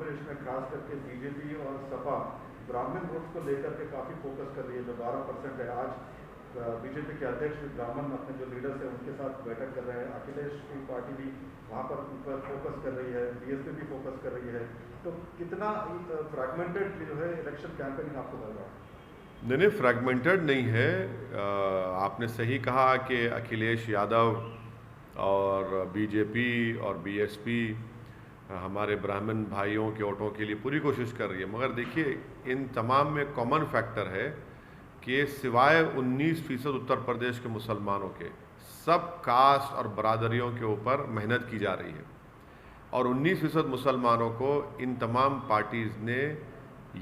प्रदेश में खास करके बीजेपी और सपा ब्राह्मण वोट को लेकर के काफ़ी फोकस कर रही है, जो 12% है। आज बीजेपी के अध्यक्ष भी ब्राह्मण अपने जो लीडर्स हैं उनके साथ बैठक कर रहे हैं। अखिलेश की पार्टी भी वहाँ पर उन पर फोकस कर रही है, बीएसपी भी फोकस कर रही है। तो कितना फ्रैगमेंटेड जो है इलेक्शन कैंपेनिंग आपको लग रहा है? नहीं, फ्रैगमेंटेड नहीं है। आपने सही कहा कि अखिलेश यादव और बीजेपी और बीएसपी हमारे ब्राह्मण भाइयों के वोटों के लिए पूरी कोशिश कर रही है, मगर देखिए इन तमाम में कॉमन फैक्टर है कि सिवाय 19% उत्तर प्रदेश के मुसलमानों के सब कास्ट और बरादरियों के ऊपर मेहनत की जा रही है, और 19% मुसलमानों को इन तमाम पार्टीज़ ने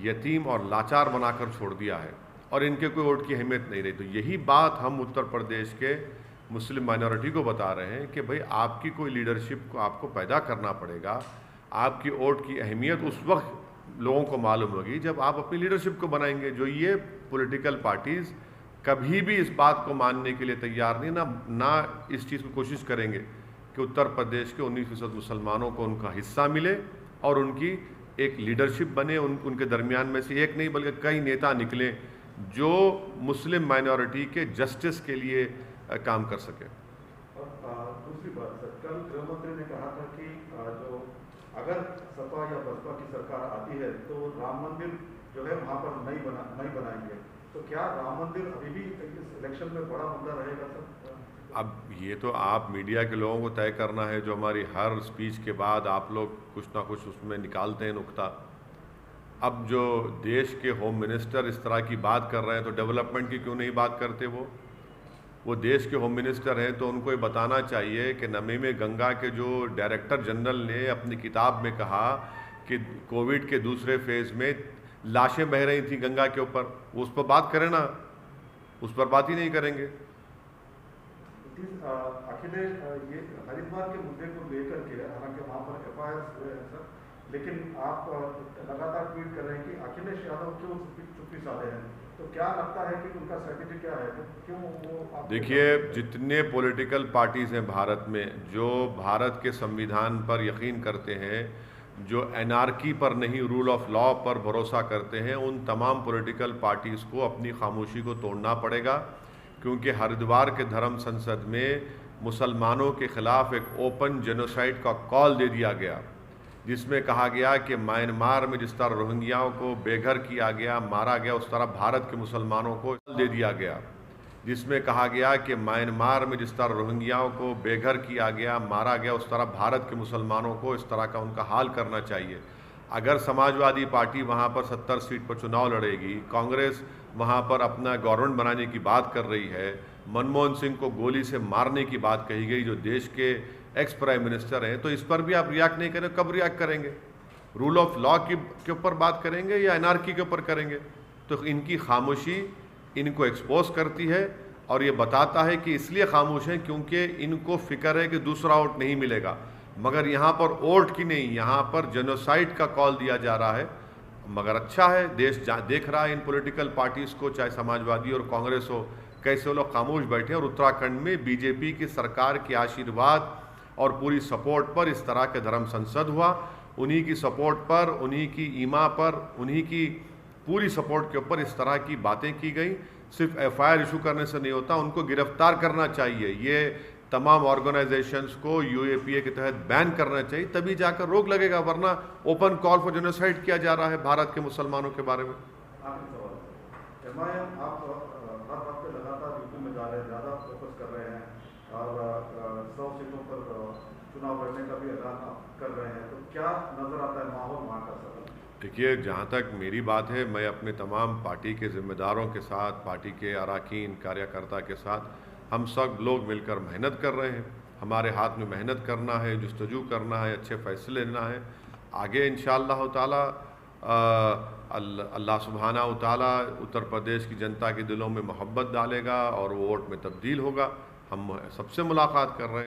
यतीम और लाचार बनाकर छोड़ दिया है और इनके कोई वोट की अहमियत नहीं रही। तो यही बात हम उत्तर प्रदेश के मुस्लिम माइनॉरिटी को बता रहे हैं कि भाई आपकी कोई लीडरशिप को आपको पैदा करना पड़ेगा। आपकी वोट की अहमियत उस वक्त लोगों को मालूम होगी जब आप अपनी लीडरशिप को बनाएंगे। जो ये पॉलिटिकल पार्टीज़ कभी भी इस बात को मानने के लिए तैयार नहीं, ना इस चीज़ की कोशिश करेंगे कि उत्तर प्रदेश के 19% मुसलमानों को उनका हिस्सा मिले और उनकी एक लीडरशिप बने। उनके दरमियान में से एक नहीं बल्कि कई नेता निकले जो मुस्लिम माइनॉरिटी के जस्टिस के लिए काम कर सके। और दूसरी बात सर, कल गृह मंत्री ने कहा था कि जो अगर सपा या बसपा की सरकार आती है तो राम मंदिर जो है वहाँ पर नहीं बनाएंगे। तो क्या राम मंदिर अभी भी इस इलेक्शन में बड़ा मुद्दा रहेगा सर? अब ये तो आप मीडिया के लोगों को तय करना है। जो हमारी हर स्पीच के बाद आप लोग कुछ ना कुछ उसमें निकालते हैं नुक्ता। अब जो देश के होम मिनिस्टर इस तरह की बात कर रहे हैं तो डेवलपमेंट की क्यों नहीं बात करते? वो देश के होम मिनिस्टर हैं तो उनको ये बताना चाहिए कि नमी में गंगा के जो डायरेक्टर जनरल ने अपनी किताब में कहा कि कोविड के दूसरे फेज़ में लाशें बह रही थी गंगा के ऊपर, उस पर बात करें ना, उस पर बात ही नहीं करेंगे। अखिलेश ये हरिद्वार के मुद्दे को लेकर के, हालांकि वहाँ पर एफआईआर हुए हैं सर, लेकिन आप लगातार ट्वीट कर रहे हैं कि अखिलेश यादव क्यों चुप्पी साधे हैं। तो क्या लगता है कि उनका स्ट्रेटेजी क्या है, क्यों वो? देखिए, जितने पॉलिटिकल पार्टीज़ हैं भारत में जो भारत के संविधान पर यकीन करते हैं, जो एनार्की पर नहीं रूल ऑफ लॉ पर भरोसा करते हैं, उन तमाम पॉलिटिकल पार्टीज़ को अपनी खामोशी को तोड़ना पड़ेगा। क्योंकि हरिद्वार के धर्म संसद में मुसलमानों के ख़िलाफ़ एक ओपन जेनोसाइड का कॉल दे दिया गया, जिसमें कहा गया कि म्यांमार में जिस तरह रोहिंग्याओं को बेघर किया गया, मारा गया, उस तरह भारत के मुसलमानों को दे दिया गया। जिसमें कहा गया कि म्यांमार में जिस तरह रोहिंग्याओं को बेघर किया गया, मारा गया, उस तरह भारत के मुसलमानों को इस तरह का उनका हाल करना चाहिए। अगर समाजवादी पार्टी वहाँ पर 70 सीट पर चुनाव लड़ेगी, कांग्रेस वहाँ पर अपना गवर्नमेंट बनाने की बात कर रही है, मनमोहन सिंह को गोली से मारने की बात कही गई जो देश के एक्स प्राइम मिनिस्टर हैं, तो इस पर भी आप रिएक्ट नहीं करें। कब रिएक्ट करेंगे? रूल ऑफ लॉ के ऊपर बात करेंगे या एनार्की के ऊपर करेंगे? तो इनकी खामोशी इनको एक्सपोज करती है और ये बताता है कि इसलिए खामोश हैं क्योंकि इनको फिक्र है कि दूसरा वोट नहीं मिलेगा। मगर यहाँ पर वोट की नहीं, यहाँ पर जेनोसाइड का कॉल दिया जा रहा है। मगर अच्छा है, देश देख रहा है इन पॉलिटिकल पार्टीज़ को, चाहे समाजवादी और कांग्रेस हो, कैसे वो लोग खामोश बैठे। और उत्तराखंड में बीजेपी की सरकार के आशीर्वाद और पूरी सपोर्ट पर इस तरह के धर्म संसद हुआ। उन्हीं की सपोर्ट पर, उन्हीं की ईमा पर, उन्हीं की पूरी सपोर्ट के ऊपर इस तरह की बातें की गई। सिर्फ एफआईआर इशू करने से नहीं होता, उनको गिरफ्तार करना चाहिए। ये तमाम ऑर्गेनाइजेशंस को यूएपीए के तहत बैन करना चाहिए, तभी जाकर रोक लगेगा, वरना ओपन कॉल फॉर जेनोसाइड किया जा रहा है भारत के मुसलमानों के बारे में। एमआईएम आप हर हफ्ते लगातार यूपी में जा रहे हैं, ज़्यादा फोकस कर रहे हैं और 100 सीटों पर चुनाव लड़ने का भी ऐलान कर रहे हैं। तो क्या नजर आता है माहौल वहाँ का? देखिए, जहाँ तक मेरी बात है, मैं अपने तमाम पार्टी के जिम्मेदारों के साथ, पार्टी के अरकान कार्यकर्ता के साथ, हम सब लोग मिलकर मेहनत कर रहे हैं। हमारे हाथ में मेहनत करना है, जुस्तजू करना है, अच्छे फैसले लेना है। आगे इंशाअल्लाह ताला अल्लाह सुब्हाना व तआला उत्तर प्रदेश की जनता के दिलों में मोहब्बत डालेगा और वो वोट में तब्दील होगा। हम सबसे मुलाकात कर रहे हैं।